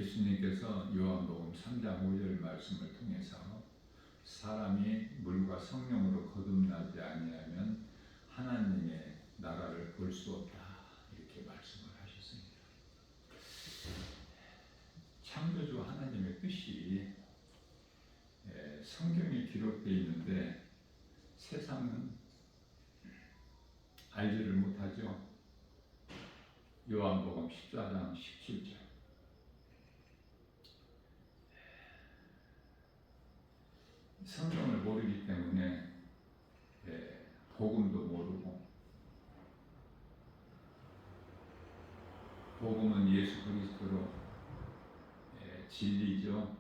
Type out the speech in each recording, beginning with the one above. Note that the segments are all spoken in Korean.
예수님께서 요한복음 3장 5절 말씀을 통해서 사람이 물과 성령으로 거듭나지 아니하면 하나님의 나라를 볼 수 없다 이렇게 말씀을 하셨습니다. 창조주 하나님의 뜻이 성경에 기록되어 있는데 세상은 알지를 못하죠. 요한복음 14장 17절 성경을 모르기 때문에 복음도 모르고, 복음은 예수 그리스도로 진리죠.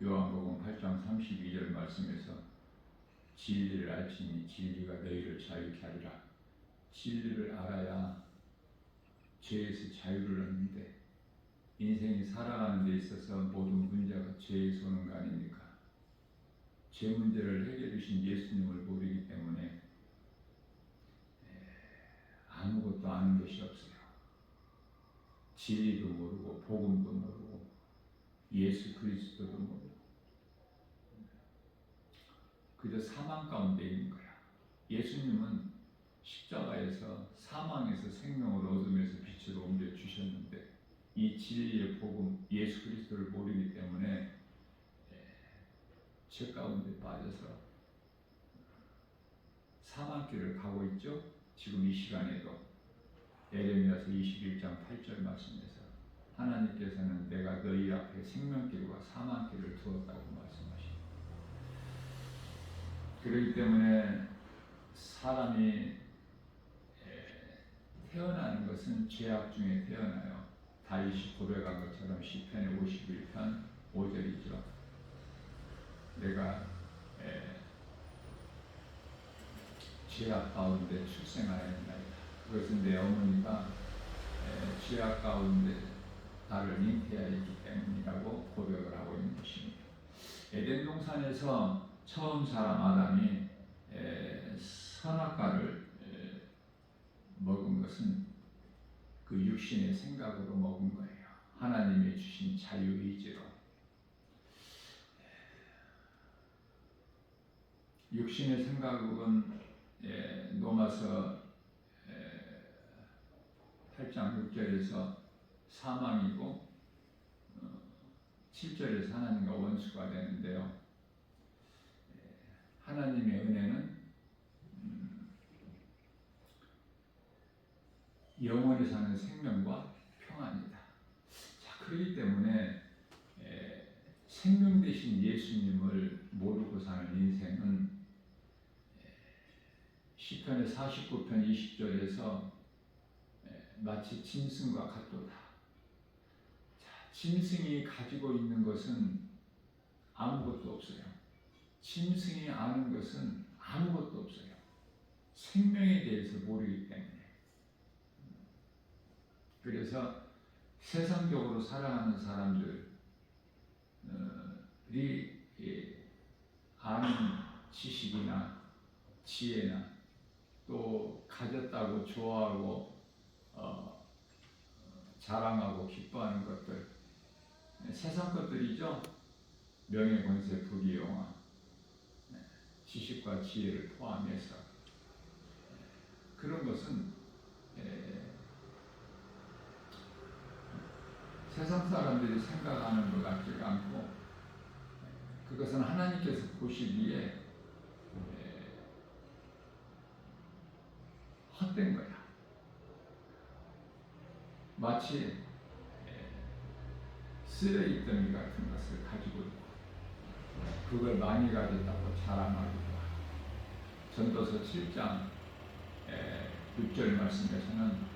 요한복음 8장 32절 말씀에서 진리를 알지니 진리가 너희를 자유케 하리라. 진리를 알아야 죄에서 자유를 얻는데, 인생이 살아가는 데 있어서 모든 문제가 죄에서 오는 거 아닙니까? 죄 문제를 해결해 주신 예수님을 모르기 때문에 아무것도 아는 것이 없어요. 진리도 모르고 복음도 모르고 예수 그리스도도 모르고 그저 사망 가운데 있는 거야. 예수님은 십자가에서 사망에서 생명을 얻으면서 빛으로 옮겨 주셨는데, 이 진리의 복음 예수 그리스도를 모르기 때문에 죄 가운데 빠져서 사망길을 가고 있죠. 지금 이 시간에도 예레미야서 21장 8절 말씀에서 하나님께서는 내가 너희 앞에 생명길과 사망길을 두었다고 말씀하십니다. 그렇기 때문에 사람이 태어나는 것은 죄악 중에 태어나요. 다윗이 고백한 것처럼 시편의 51편 5절이죠. 내가 죄악 가운데 출생하였나이다. 그것은 내 어머니가 죄악 가운데 나를 잉태하였기 때문이라고 고백을 하고 있는 것입니다. 에덴 동산에서 처음 사람 아담이 선악과를 먹은 것은 그 육신의 생각으로 먹은 거예요. 하나님이 주신 자유의지로. 육신의 생각은 로마서 8장 6절에서 사망이고 7절에서 하나님과 원수가 되는데요. 하나님의 은혜는 영원히 사는 생명과 평안이다. 자, 그렇기 때문에 생명 되신 예수님을 모르고 사는 인생은 시편의 49편 20절에서 마치 짐승과 같도다. 자, 짐승이 가지고 있는 것은 아무것도 없어요. 짐승이 아는 것은 아무것도 없어요. 생명에 대해서 모르기 때문에. 그래서 세상적으로 살아가는 사람들이 아는 지식이나 지혜나 또 가졌다고 좋아하고 자랑하고 기뻐하는 것들, 세상 것들이죠. 명예, 권세, 부귀, 영화, 지식과 지혜를 포함해서 그런 것은 세상 사람들이 생각하는 것 같지가 않고, 그것은 하나님께서 보시기에 헛된 거야. 마치 쓰레기더미 같은 것을 가지고 있고 그걸 많이 가졌다고 자랑하기도 하고, 전도서 7장 6절 말씀에서는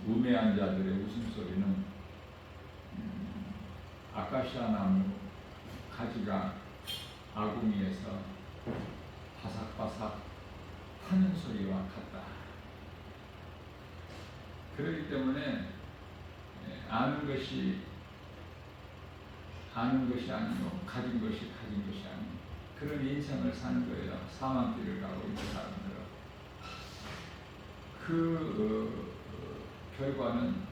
우매한 자들의 웃음소리는 아카시아 나무 가지가 아궁이에서 바삭바삭 타는 소리와 같다. 그렇기 때문에 아는 것이 아니고 가진 것이 아닌 그런 인생을 사는 거예요. 사망길을 가고 있는 사람들은. 그 결과는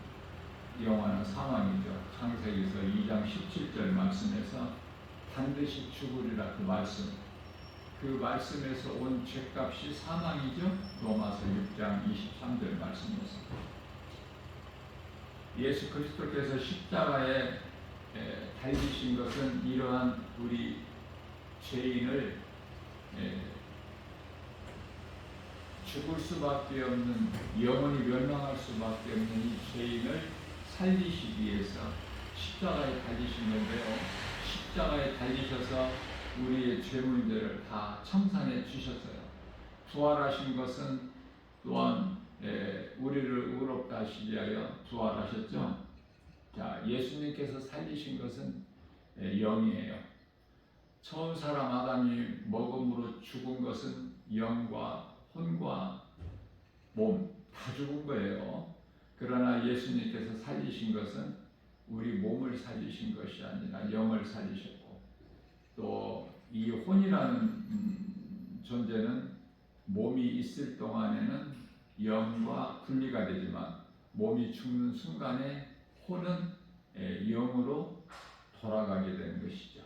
영화는 사망이죠. 창세기서 2장 17절 말씀에서 반드시 죽으리라 그 말씀. 그 말씀에서 온 죄값이 사망이죠. 로마서 6장 23절 말씀에서 예수 그리스도께서 십자가에 달리신 것은 이러한 우리 죄인을 죽을 수밖에 없는, 영원히 멸망할 수밖에 없는 이 죄인을 살리시기 위해서 십자가에 달리신 건데요. 십자가에 달리셔서 우리의 죄물들을 다 청산해 주셨어요. 부활하신 것은 또한 우리를 의롭다 하시기 위하여 부활하셨죠. 자, 예수님께서 살리신 것은 영이에요. 처음 사람 아담이 먹음으로 죽은 것은 영과 혼과 몸 다 죽은 거예요. 그러나 예수님께서 살리신 것은 우리 몸을 살리신 것이 아니라 영을 살리셨고, 또 이 혼이라는 존재는 몸이 있을 동안에는 영과 분리가 되지만 몸이 죽는 순간에 혼은 영으로 돌아가게 되는 것이죠.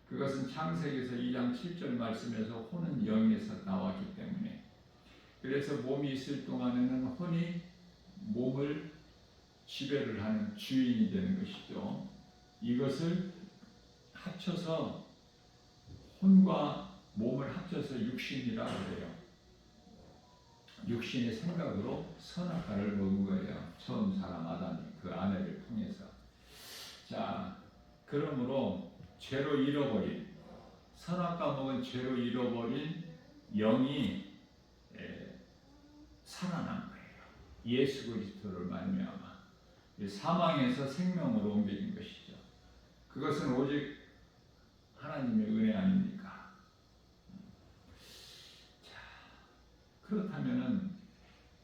그것은 창세기에서 2장 7절 말씀에서 혼은 영에서 나왔기 때문에, 그래서 몸이 있을 동안에는 혼이 몸을 지배를 하는 주인이 되는 것이죠. 이것을 합쳐서 혼과 몸을 합쳐서 육신이라고 해요. 육신의 생각으로 선악과를 먹은 거예요. 처음 사람 아담이 그 아내를 통해서. 자, 그러므로 죄로 잃어버린, 선악과 먹은 죄로 잃어버린 영이 살아난 거예요. 예수 그리스도를 말미암아 사망에서 생명으로 옮겨진 것이죠. 그것은 오직 하나님의 은혜 아닙니까? 자, 그렇다면은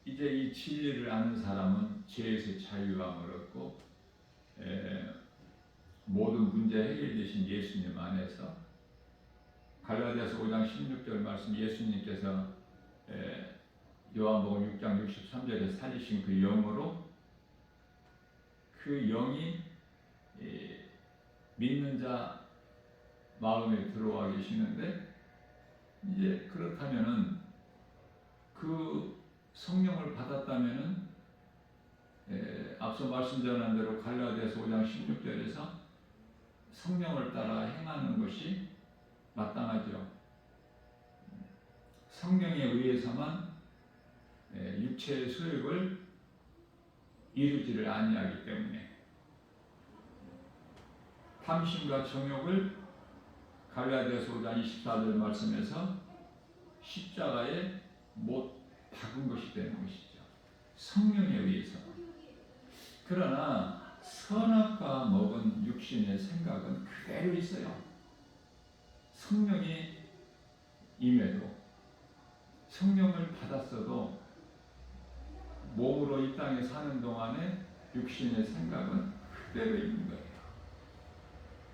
이제 이 진리를 아는 사람은 죄에서 자유함을 얻고 모든 문제 해결되신 예수님 안에서, 갈라디아서 5장 16절 말씀, 예수님께서 요한복음 6장 63절에 살리신 그 영으로, 그 영이 믿는 자 마음에 들어와 계시는데, 이제 그렇다면은 그 성령을 받았다면은 앞서 말씀 전한 대로 갈라디아서 5장 16절에서 성령을 따라 행하는 것이 마땅하죠. 성령에 의해서만 육체의 소욕을 이루지를 아니하기 때문에, 탐심과 정욕을 갈라디아서 5장 24절 말씀에서 십자가에 못 박은 것이 되는 것이죠. 성령에 의해서. 그러나 선악과 먹은 육신의 생각은 그대로 있어요. 성령이 임해도, 성령을 받았어도 몸으로 이 땅에 사는 동안에 육신의 생각은 그대로 있는 거예요.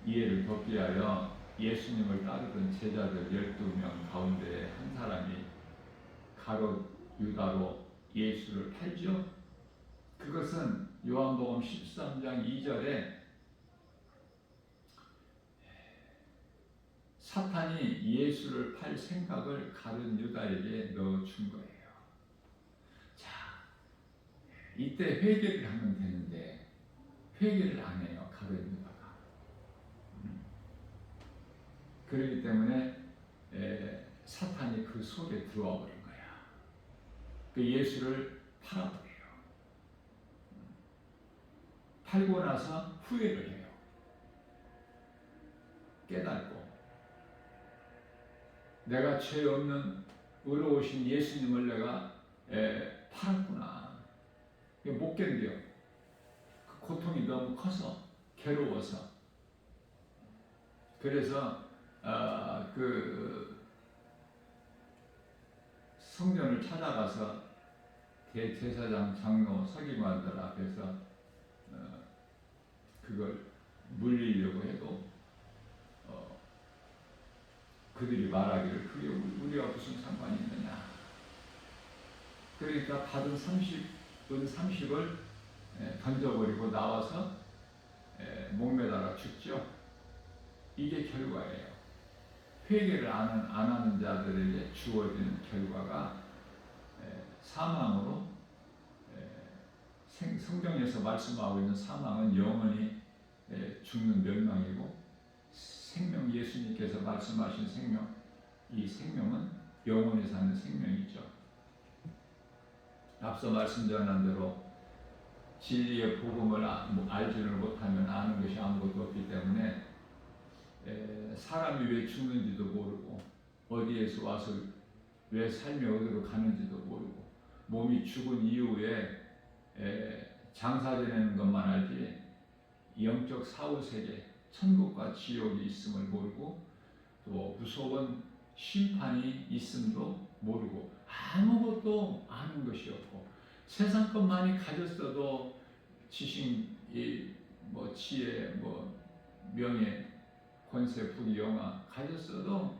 이해를 돕기 위하여 예수님을 따르던 제자들 12명 가운데 한 사람이 가롯 유다로 예수를 팔죠. 그것은 요한복음 13장 2절에 사탄이 예수를 팔 생각을 가롯 유다에게 넣어준 거예요. 자, 이때 회개를 하면 되는데 회개를 안 해요, 가롯 유다가. 그렇기 때문에 사탄이 그 속에 들어와 버린 거야. 그 예수를 팔아버려요. 팔고 나서 후회를 해요. 깨닫고 내가 죄 없는 의로우신 예수님을 내가 팔았구나. 못 견뎌. 그 고통이 너무 커서, 괴로워서. 그래서 그 성전을 찾아가서 대제사장, 장로, 서기관들 앞에서 그걸 물리려고 해도 그들이 말하기를 그게 우리가 무슨 상관이 있느냐. 그러니까 받은 30을 던져버리고 나와서 목매달아 죽죠. 이게 결과예요. 회개를 안 하는 자들에게 주어지는 결과가 사망으로, 성경에서 말씀하고 있는 사망은 영원히 죽는 멸망이고, 생명, 예수님께서 말씀하신 생명, 이 생명은 영원히 사는 생명이죠. 앞서 말씀드린 대로 진리의 복음을 알지를 못하면 아는 것이 아무것도 없기 때문에 사람이 왜 죽는지도 모르고 어디에서 와서 왜 삶이 어디로 가는지도 모르고 몸이 죽은 이후에 장사 지내는 것만 알지 영적 사후세계 천국과 지옥이 있음을 모르고 또 무서운 심판이 있음도 모르고 아무것도 아는 것이 없고 세상 것 많이 가졌어도 지식, 지혜, 명예, 권세, 부귀, 영화 가졌어도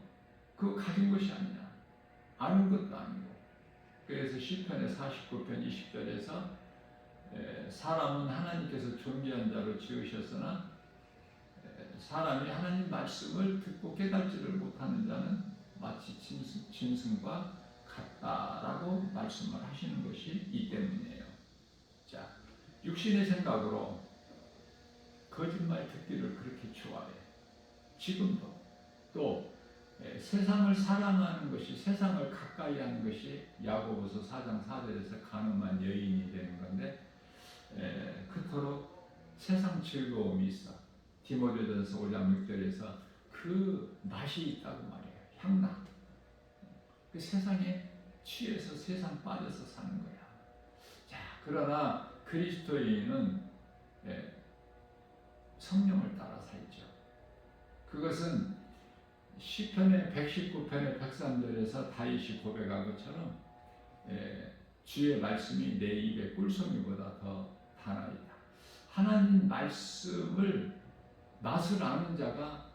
그거 가진 것이 아니야. 아는 것도 아니고. 그래서 시편의 49편 20절에서 사람은 하나님께서 존귀한 자로 지으셨으나 사람이 하나님 말씀을 듣고 깨닫지를 못하는 자는 마치 짐승과 같다라고 말씀을 하시는 것이 이 때문이에요. 자, 육신의 생각으로 거짓말 듣기를 그렇게 좋아해. 지금도 또 세상을 사랑하는 것이, 세상을 가까이 하는 것이 야고보서 4장 4절에서 간음한 여인이 되는 건데, 그토록 세상 즐거움이 있어. 디모데전서 5장 6절에서 그 맛이 있다고 말해요. 향락. 그 세상에 취해서 세상 빠져서 사는 거야. 자, 그러나 그리스도인은 성령을 따라 살죠. 그것은 시편의 119편의 103절에서 다윗이 고백한 것처럼 주의 말씀이 내 입에 꿀송이보다 더 달아있다. 하나님 말씀을 맛을 아는 자가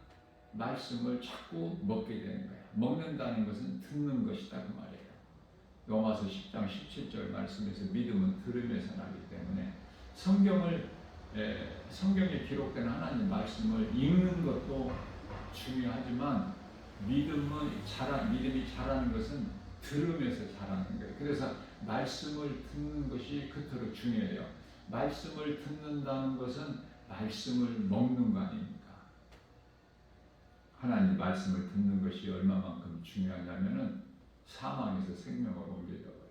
말씀을 자꾸 먹게 되는 거야. 먹는다는 것은 듣는 것이다 그 말이에요. 로마서 10장 17절 말씀에서 믿음은 들음에서 나기 때문에 성경에 기록된 하나님 말씀을 읽는 것도 중요하지만 믿음이 자라는 것은 들음에서 자라는 거예요. 그래서 말씀을 듣는 것이 그토록 중요해요. 말씀을 듣는다는 것은 말씀을 먹는 거 아닙니까? 하나님 말씀을 듣는 것이 얼마만큼 중요하냐면은 사망에서 생명으로 옮겨져버려요.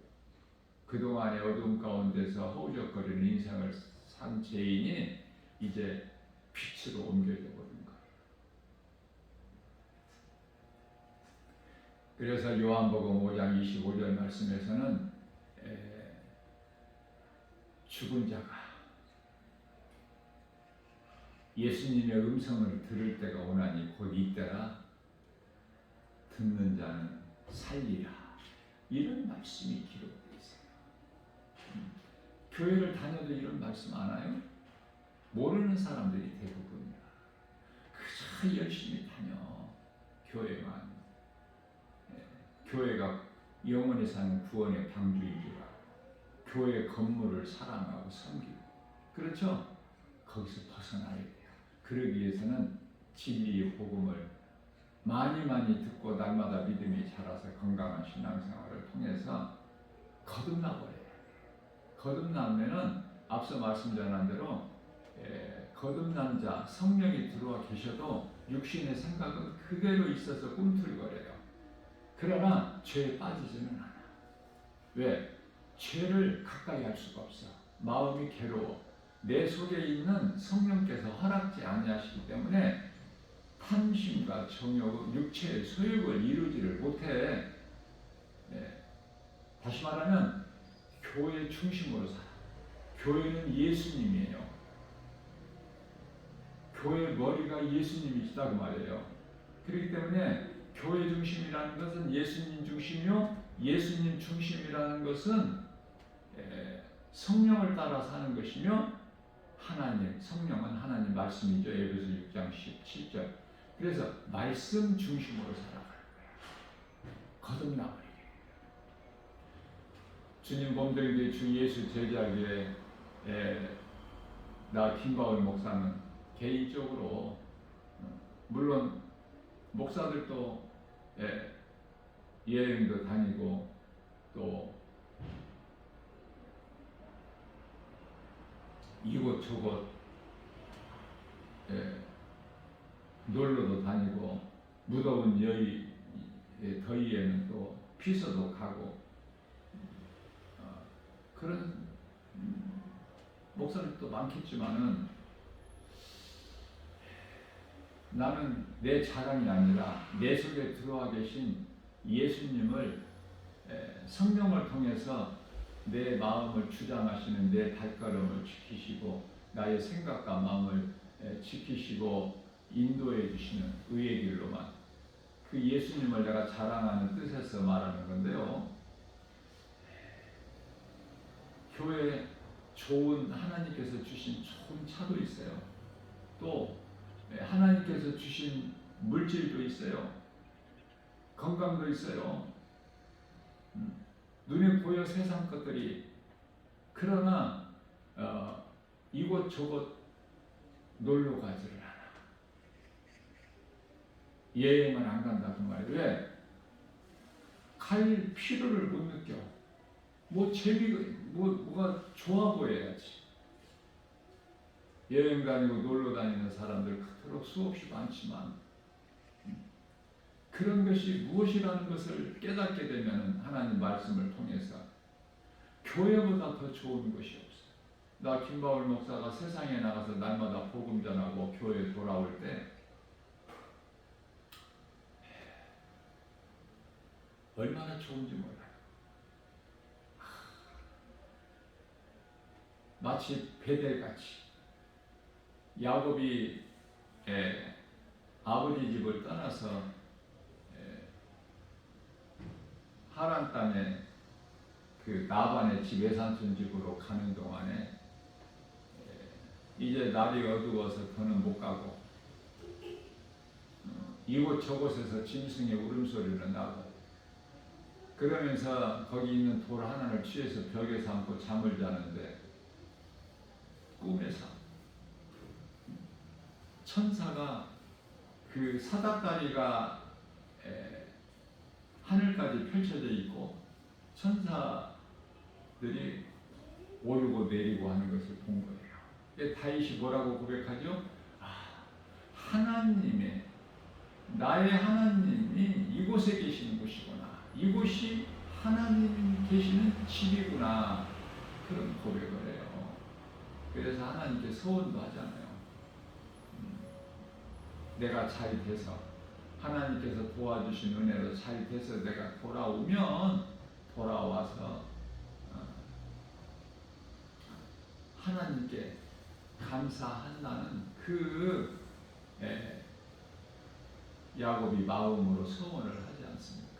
그동안의 어두움 가운데서 허우적거리는 인생을 산 죄인이 이제 빛으로 옮겨져 버린 거예요. 그래서 요한복음 5장 25절 말씀에서는 죽은 자가 예수님의 음성을 들을 때가 오나니 곧 이때라 듣는 자는 살리라. 이런 말씀이 기록되어 있어요. 교회를 다녀도 이런 말씀 안 와요? 모르는 사람들이 대부분이야. 그저 열심히 다녀. 교회만. 교회가 영원히 사는 구원의 방주인 줄 알고 교회 건물을 사랑하고 섬기고 그렇죠? 거기서 벗어나야 돼요. 그러기 위해서는 진리의 복음을 많이 듣고 날마다 믿음이 자라서 건강한 신앙생활을 통해서 거듭나버려요. 거듭나면은 앞서 말씀드린 대로 거듭난 자, 성령이 들어와 계셔도 육신의 생각은 그대로 있어서 꿈틀거려요. 그러나 죄에 빠지지는 않아. 왜? 죄를 가까이 할 수가 없어. 마음이 괴로워. 내 속에 있는 성령께서 허락지 아니하시기 때문에 탐심과 정욕, 육체의 소욕을 이루지를 못해. 다시 말하면 교회 중심으로 살아. 교회는 예수님이에요. 교회 머리가 예수님이시다 그 말이에요. 그렇기 때문에 교회 중심이라는 것은 예수님 중심이요, 예수님 중심이라는 것은 성령을 따라 사는 것이며 성령은 하나님 말씀이죠. 에베소 6장 17절. 그래서 말씀 중심으로 살아가는 거예요. 거듭나버리게. 주님 몸되게 주 예수 제자에게 나 김바울 목사는 개인적으로 물론 목사들도 여행도 다니고 또 이곳저곳 놀러도 다니고 무더운 더위에는 또 피서도 가고 그런 목사들도 많겠지만은 나는 내 자랑이 아니라 내 속에 들어와 계신 예수님을 성령을 통해서 내 마음을 주장하시는 내 발걸음을 지키시고 나의 생각과 마음을 지키시고 인도해 주시는 의의 길로만 그 예수님을 내가 자랑하는 뜻에서 말하는 건데요. 교회에 좋은 하나님께서 주신 좋은 차도 있어요. 또 하나님께서 주신 물질도 있어요. 건강도 있어요. 눈에 보여 세상 것들이. 그러나 이곳저곳 놀러 가지를 않아. 여행을 안 간다 그 말이에요. 왜? 갈 필요를 못 느껴. 뭐가 좋아 보여야지. 여행 다니고 놀러 다니는 사람들 그토록 수없이 많지만 그런 것이 무엇이라는 것을 깨닫게 되면 하나님 말씀을 통해서 교회보다 더 좋은 것이 없어요. 나 김바울 목사가 세상에 나가서 날마다 복음 전하고 교회에 돌아올 때 얼마나 좋은지 몰라요. 마치 베델같이 야곱이 아버지 집을 떠나서 하란 땅에 그 나반의 집 외삼촌 집으로 가는 동안에 이제 날이 어두워서 더는 못 가고 이곳저곳에서 짐승의 울음소리를 나고 그러면서 거기 있는 돌 하나를 취해서 벽에 삼고 잠을 자는데 꿈에서 천사가 그 사닥다리가 하늘까지 펼쳐져 있고 천사들이 오르고 내리고 하는 것을 본 거예요. 다윗이 뭐라고 고백하죠? 하나님의 나의 하나님이 이곳에 계시는 곳이구나. 이곳이 하나님 계시는 집이구나. 그런 고백을 해요. 그래서 하나님께 소원도 하잖아요. 내가 잘 돼서 하나님께서 도와주신 은혜로 잘 돼서 내가 돌아와서 하나님께 감사한다는 그 야곱이 마음으로 소원을 하지 않습니까?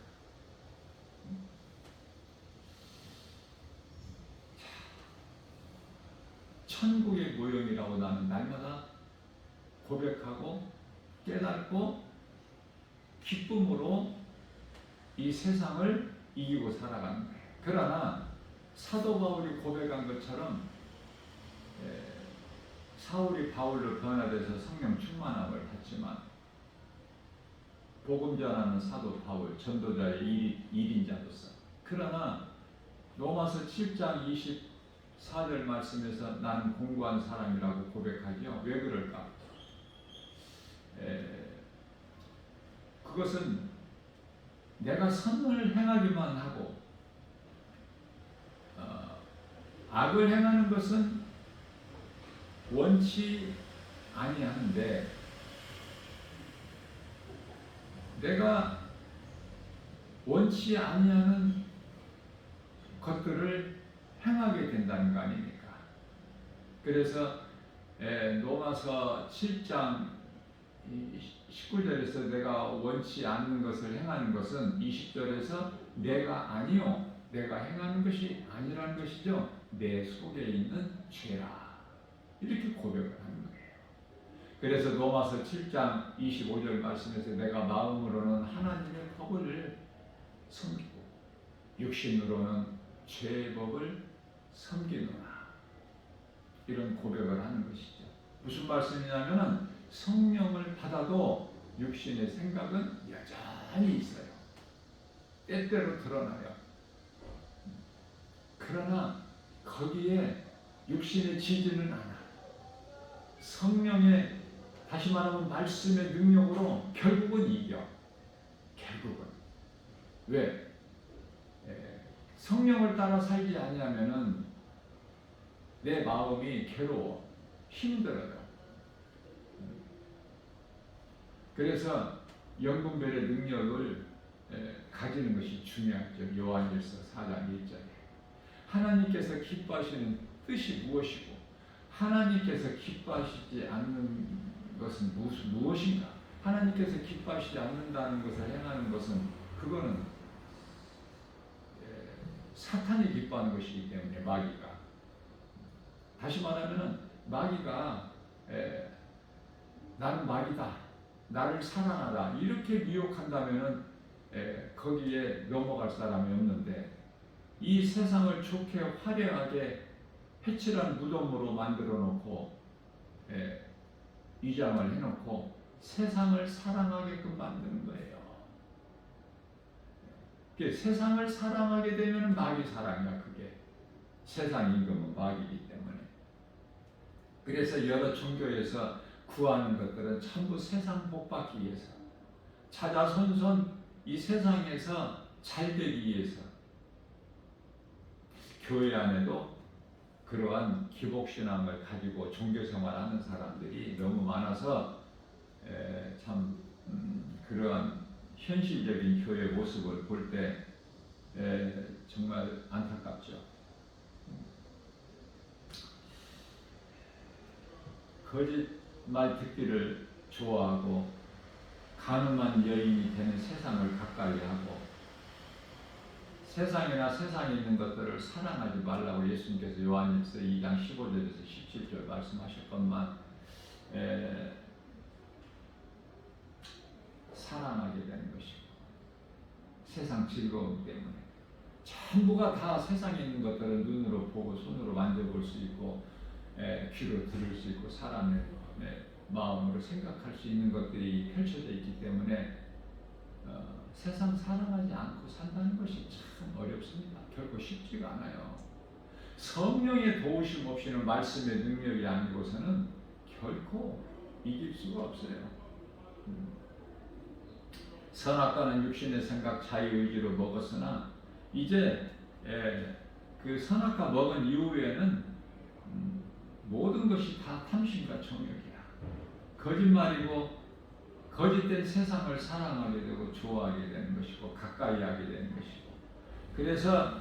천국의 모형이라고 나는 날마다 고백하고 깨닫고 기쁨으로 이 세상을 이기고 살아가는 거예요. 그러나 사도 바울이 고백한 것처럼 사울이 바울로 변화돼서 성령 충만함을 받지만 복음 전하는 사도 바울 전도자의 일인자로서 그러나 로마서 7장 24절 말씀에서 나는 공고한 사람이라고 고백하죠. 왜 그럴까? 그것은 내가 선을 행하기만 하고 악을 행하는 것은 원치 아니하는데 내가 원치 아니하는 것들을 행하게 된다는 거 아닙니까? 그래서 로마서 7장 19절에서 내가 원치 않는 것을 행하는 것은 20절에서 내가 행하는 것이 아니라는 것이죠. 내 속에 있는 죄라. 이렇게 고백을 하는 거예요. 그래서 로마서 7장 25절 말씀에서 내가 마음으로는 하나님의 법을 섬기고 육신으로는 죄의 법을 섬기노라. 이런 고백을 하는 것이죠. 무슨 말씀이냐면은 성령을 받아도 육신의 생각은 여전히 있어요. 때때로 드러나요. 그러나 거기에 육신의 지지는 않아. 성령의, 다시 말하면 말씀의 능력으로 결국은 이겨. 결국은. 왜? 성령을 따라 살지 아니하면은 내 마음이 괴로워. 힘들어요. 그래서 영분별의 능력을 가지는 것이 중요하죠. 요한일서 4장 1절에 하나님께서 기뻐하시는 뜻이 무엇이고 하나님께서 기뻐하시지 않는 것은 무엇인가? 하나님께서 기뻐하시지 않는다는 것을 행하는 것은 그거는 사탄이 기뻐하는 것이기 때문에 마귀가, 다시 말하면 마귀가 나는 마귀다, 나를 사랑하다 이렇게 미혹한다면 거기에 넘어갈 사람이 없는데, 이 세상을 좋게 화려하게 해칠한 무덤으로 만들어 놓고 위장을 해놓고 세상을 사랑하게끔 만드는 거예요. 세상을 사랑하게 되면 마귀 사랑이야. 그게 세상 임금은 마귀이기 때문에. 그래서 여러 종교에서 구하는 것들은 전부 세상 복받기 위해서, 자자손손 이 세상에서 잘되기 위해서. 교회 안에도 그러한 기복신앙을 가지고 종교생활하는 사람들이 너무 많아서 참 그러한 현실적인 교회 모습을 볼 때 정말 안타깝죠. 거짓말 듣기를 좋아하고 간음한 여인이 되는 세상을 가까이하고 세상이나 세상에 있는 것들을 사랑하지 말라고 예수님께서 요한일서 2장 15절에서 17절 말씀하셨건만 사랑하게 되는 것이고, 세상 즐거움 때문에 전부가 다 세상에 있는 것들을 눈으로 보고 손으로 만져볼 수 있고 귀로 들을 수 있고 사람의 마음으로 생각할 수 있는 것들이 펼쳐져 있기 때문에 세상 사랑하지 않고 산다는 것이 참 어렵습니다. 결코 쉽지가 않아요. 성령의 도우심 없이는 말씀의 능력이 아니고서는 결코 이길 수가 없어요. 선악과는 육신의 생각 자유의지로 먹었으나 이제 그 선악과 먹은 이후에는 모든 것이 다 탐심과 정욕이야. 거짓말이고 거짓된 세상을 사랑하게 되고 좋아하게 되는 것이고 가까이 하게 되는 것이고, 그래서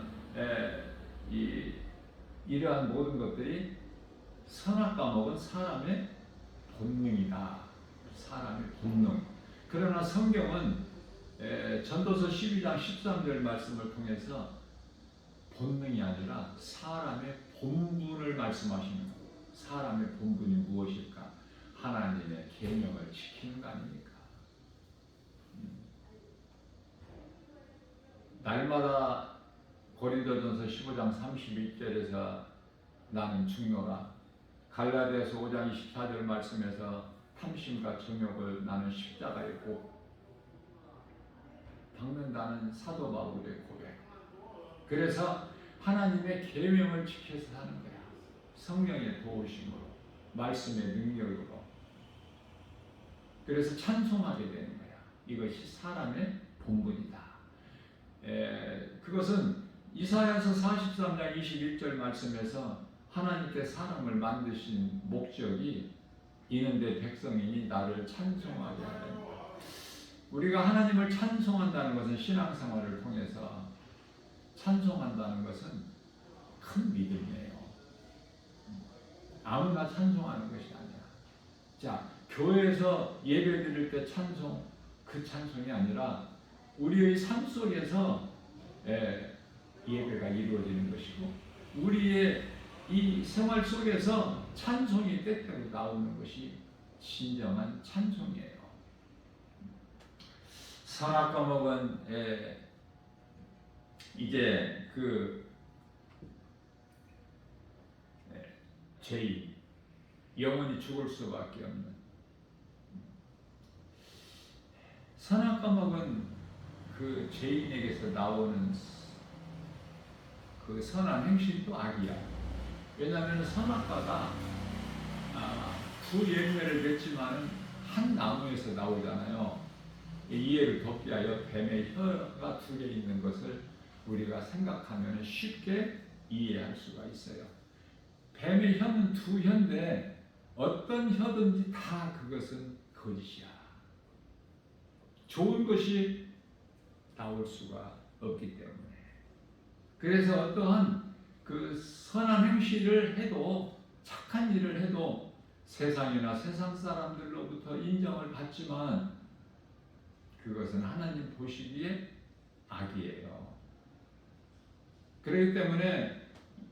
이러한 모든 것들이 선악과 먹은 사람의 본능이다. 사람의 본능. 그러나 성경은 전도서 12장 13절 말씀을 통해서 본능이 아니라 사람의 본분을 말씀하시는 거예요. 사람의 본분이 무엇일까? 하나님의 계명을 지키는 거 아닙니까? 날마다 고린도전서 15장 31절에서 나는 중요라, 갈라디아서 5장 24절 말씀에서 탐심과 정욕을 나는 십자가에 꼭 박는다는 사도 바울의 고백. 그래서 하나님의 계명을 지켜서 사는 거야. 성령의 도우심으로, 말씀의 능력으로. 그래서 찬송하게 되는 거야. 이것이 사람의 본분이다. 그것은 이사야서 43장 21절 말씀에서 하나님께 사람을 만드신 목적이 이는데 백성이니 나를 찬송하게 하려는 것. 우리가 하나님을 찬송한다는 것은 신앙생활을 통해서 찬송한다는 것은 큰 믿음이에요. 아무나 찬송하는 것이 아니라, 자, 교회에서 예배 드릴 때 찬송, 그 찬송이 아니라 우리의 삶 속에서 예배가 이루어지는 것이고, 우리의 이 생활 속에서 찬송이 때때로 나오는 것이 진정한 찬송이에요. 선악과 먹은 이제 그 죄인, 영원히 죽을 수밖에 없는. 선악 과목은 그 죄인에게서 나오는 그 선한 행실도 악이야. 왜냐하면 선악과가 두 열매를 맺지만 한 나무에서 나오잖아요. 이해를 돕기 위하여 뱀의 혀가 두 개 있는 것을 우리가 생각하면 쉽게 이해할 수가 있어요. 뱀의 혀는 두 혀인데 어떤 혀든지 다 그것은 거짓이야. 좋은 것이 나올 수가 없기 때문에. 그래서 어떠한 그 선한 행실을 해도, 착한 일을 해도 세상이나 세상 사람들로부터 인정을 받지만 그것은 하나님 보시기에 악이에요. 그렇기 때문에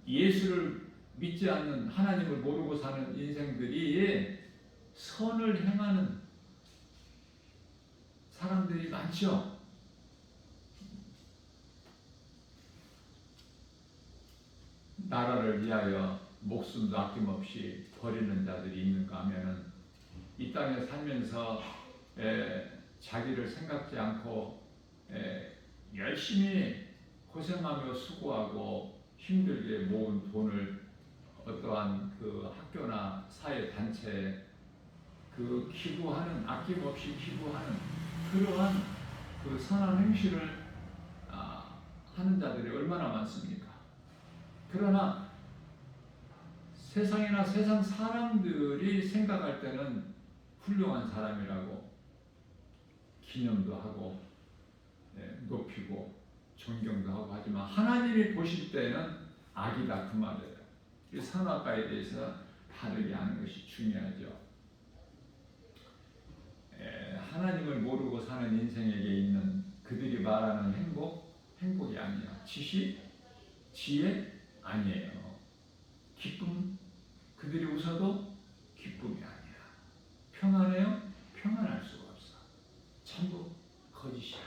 예수를 믿지 않는, 하나님을 모르고 사는 인생들이 선을 행하는 사람들이 많죠. 나라를 위하여 목숨도 아낌없이 버리는 자들이 있는가 하면은 이 땅에 살면서 자기를 생각지 않고 열심히 고생하며 수고하고 힘들게 모은 돈을 어떠한 그 학교나 사회 단체에 그 기부하는, 아낌없이 기부하는 그러한 그 선한 행실을 하는 자들이 얼마나 많습니까? 그러나 세상이나 세상 사람들이 생각할 때는 훌륭한 사람이라고 기념도 하고 높이고 존경도 하고 하지만 하나님이 보실 때는 악이다 그 말이에요. 이 선악과에 대해서 다르게 하는 것이 중요하죠. 하나님을 모르고 사는 인생에게 있는 그들이 말하는 행복이 아니야. 지식, 지혜 아니에요. 기쁨, 그들이 웃어도 기쁨이 아니야. 평안해요? 평안할 수가 없어. 전부 거짓이야.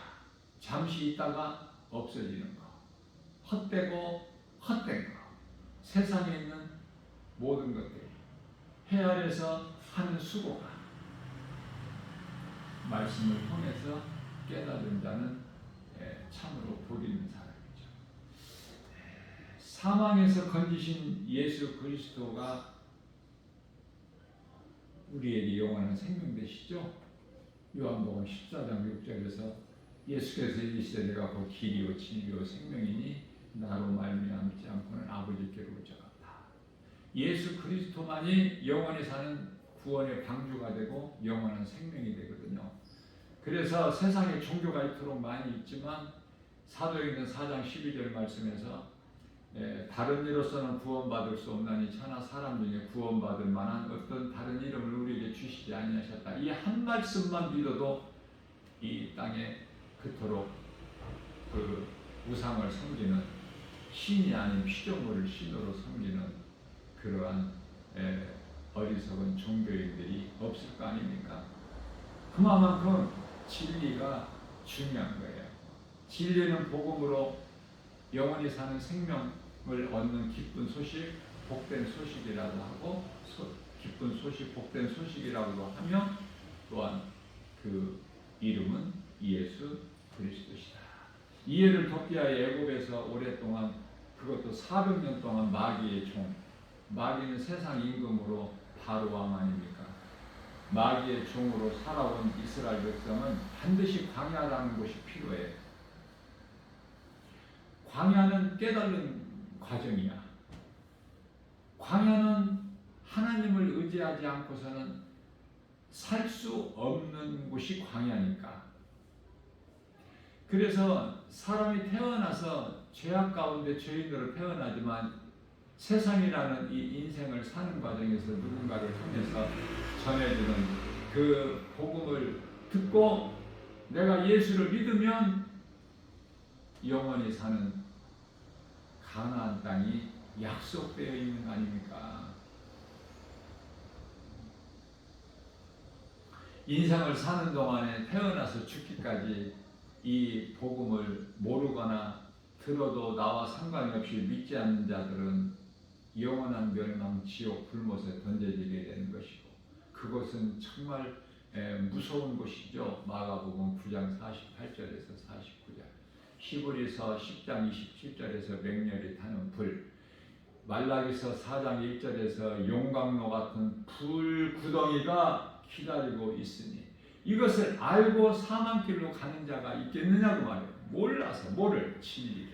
잠시 있다가 없어지는 거. 헛되고 헛된 거. 세상에 있는 모든 것들이 해 아래서 하는 수고가 말씀을 통해서 깨달은 자는 참으로 복 있는 사람이죠. 사망에서 건지신 예수 그리스도가 우리에게 영원한 생명 되시죠. 요한복음 14장 6절에서 예수께서 이르시되 내가 곧 길이요 진리요 생명이니 나로 말미암지 않고는 아버지께로 오자간다. 예수 그리스도만이 영원히 사는 구원의 방주가 되고 영원한 생명이 되거든요. 그래서 세상에 종교가 이토록 많이 있지만 사도행전 4장 12절 말씀에서 다른 이로서는 구원받을 수 없나니 차나 사람 중에 구원받을 만한 어떤 다른 이름을 우리에게 주시지 아니하셨다. 이 한 말씀만 믿어도 이 땅에 그토록 그 우상을 섬기는 신이 아닌 피조물을 신으로 섬기는 그러한 어리석은 종교인들이 없을 거 아닙니까? 그만큼 진리가 중요한 거예요. 진리는 복음으로 영원히 사는 생명을 얻는 기쁜 소식, 복된 소식이라고 하고 기쁜 소식, 복된 소식이라고 하며 또한 그 이름은 예수 그리스도시다. 이해를 돕기 위하여 애굽에서 오랫동안 그것도 400년 동안 마귀의 종, 마귀는 세상 임금으로 바로 왕 아닙니까? 마귀의 종으로 살아온 이스라엘 백성은 반드시 광야라는 곳이 필요해. 광야는 깨달은 과정이야. 광야는 하나님을 의지하지 않고서는 살 수 없는 곳이 광야니까. 그래서 사람이 태어나서 죄악 가운데 죄인으로 태어나지만 세상이라는 이 인생을 사는 과정에서 누군가를 통해서 전해주는 그 복음을 듣고 내가 예수를 믿으면 영원히 사는 가나안 땅이 약속되어 있는 거 아닙니까? 인생을 사는 동안에 태어나서 죽기까지 이 복음을 모르거나 들어도 나와 상관이 없이 믿지 않는 자들은 영원한 멸망 지옥 불못에 던져지게 되는 것이고, 그것은 정말 무서운 곳이죠. 마가복음 9장 48절에서 49절, 히브리서 10장 27절에서 맹렬히 타는 불, 말라기서 4장 1절에서 용광로 같은 불 구덩이가 기다리고 있으니 이것을 알고 사망길로 가는 자가 있겠느냐고 말이에요. 몰라서, 뭐를? 진리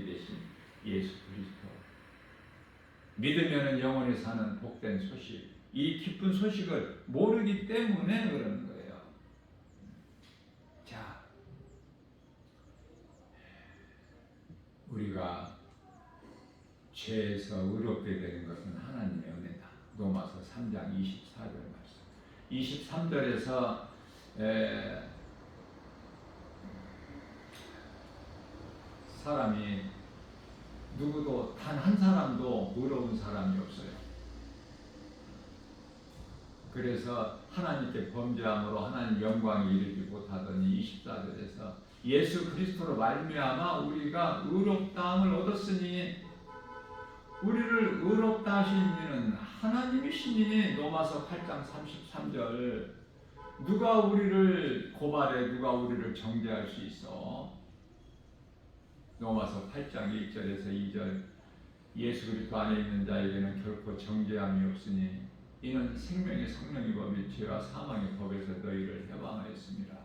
대신 예수 그리스도 믿으면 영원히 사는 복된 소식, 이 기쁜 소식을 모르기 때문에 그러는 거예요. 자, 우리가 죄에서 의롭게 되는 것은 하나님의 은혜다. 로마서 3장 24절 말씀. 23절에서 사람이 누구도 단 한 사람도 의로운 사람이 없어요. 그래서 하나님께 범죄함으로 하나님 영광에 이르지 못하더니 24절에서 예수 그리스도로 말미암아 우리가 의롭다함을 얻었으니 우리를 의롭다 하신 이는 하나님이시니. 로마서 8장 33절. 누가 우리를 고발해, 누가 우리를 정죄할 수 있어? 로마서 8장 1절에서 2절. 예수 그리스도 안에 있는 자에게는 결코 정죄함이 없으니 이는 생명의 성령이 법이 죄와 사망의 법에서 너희를 해방하였습니다.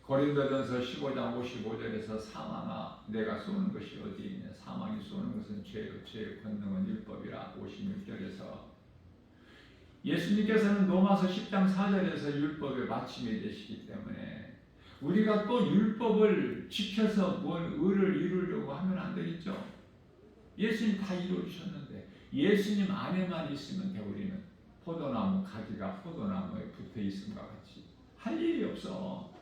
고린도전서 15장 55절에서 사망아 내가 쏘는 것이 어디 있냐? 사망이 쏘는 것은 죄요, 죄의 권능은 율법이라. 56절에서 예수님께서는 로마서 10장 4절에서 율법의 마침이 되시기 때문에 우리가 또 율법을 지켜서 뭔 의를 이루려고 하면 안 되겠죠. 예수님 다 이루셨는데 예수님 안에만 있으면 돼. 우리는 포도나무 가지가 포도나무에 붙어 있음과 같이 할 일이 없어.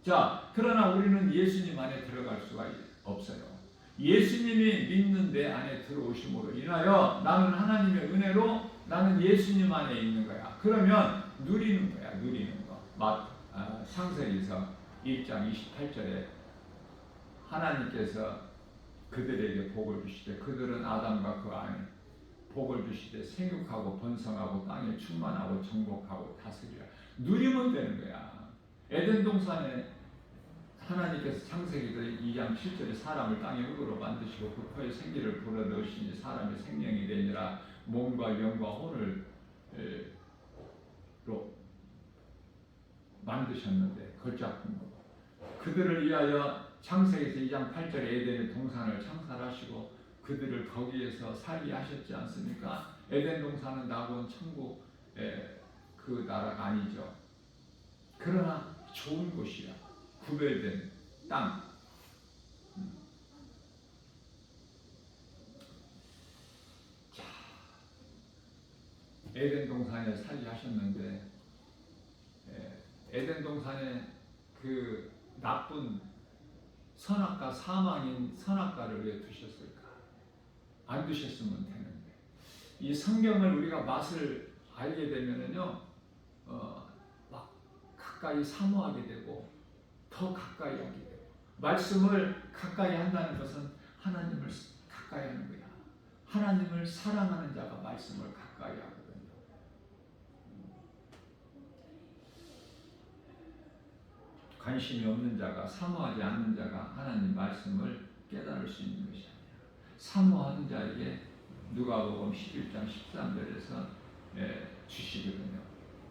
자, 그러나 우리는 예수님 안에 들어갈 수가 없어요. 예수님이 믿는 내 안에 들어오심으로 인하여 나는 하나님의 은혜로 나는 예수님 안에 있는 거야. 그러면 누리는 거야. 누리는 거. 창세기서 1장 28절에 하나님께서 그들에게 복을 주시되 그들은 아담과 그 안에 복을 주시되 생육하고 번성하고 땅에 충만하고 정복하고 다스리라. 누리면 되는 거야. 에덴 동산에 하나님께서 창세기 2장 7절에 사람을 땅의 흙으로 만드시고 그 코에 생기를 불어넣으시니 사람의 생명이 되니라. 몸과 영과 혼을 만드셨는데 걸작품 그들을 위하여 창세기에서 2장 8절에 에덴의 동산을 창설하시고 그들을 거기에서 살게 하셨지 않습니까? 에덴 동산은 낙원 천국 그 나라가 아니죠. 그러나 좋은 곳이야. 구별된 땅. 자, 에덴 동산에 살게 하셨는데 에덴 동산에 그 나쁜 선악과 사망인 선악과를 왜 두셨을까? 안 두셨으면 되는데. 이 성경을 우리가 맛을 알게 되면은요, 막 가까이 사모하게 되고 더 가까이 하게 되고. 말씀을 가까이 한다는 것은 하나님을 가까이 하는 거야. 하나님을 사랑하는 자가 말씀을 가까이 하거든요. 관심이 없는 자가, 사모하지 않는 자가 하나님 말씀을 깨달을 수 있는 것이 아니라 사모하는 자에게 누가복음 11장 13절에서 주시거든요.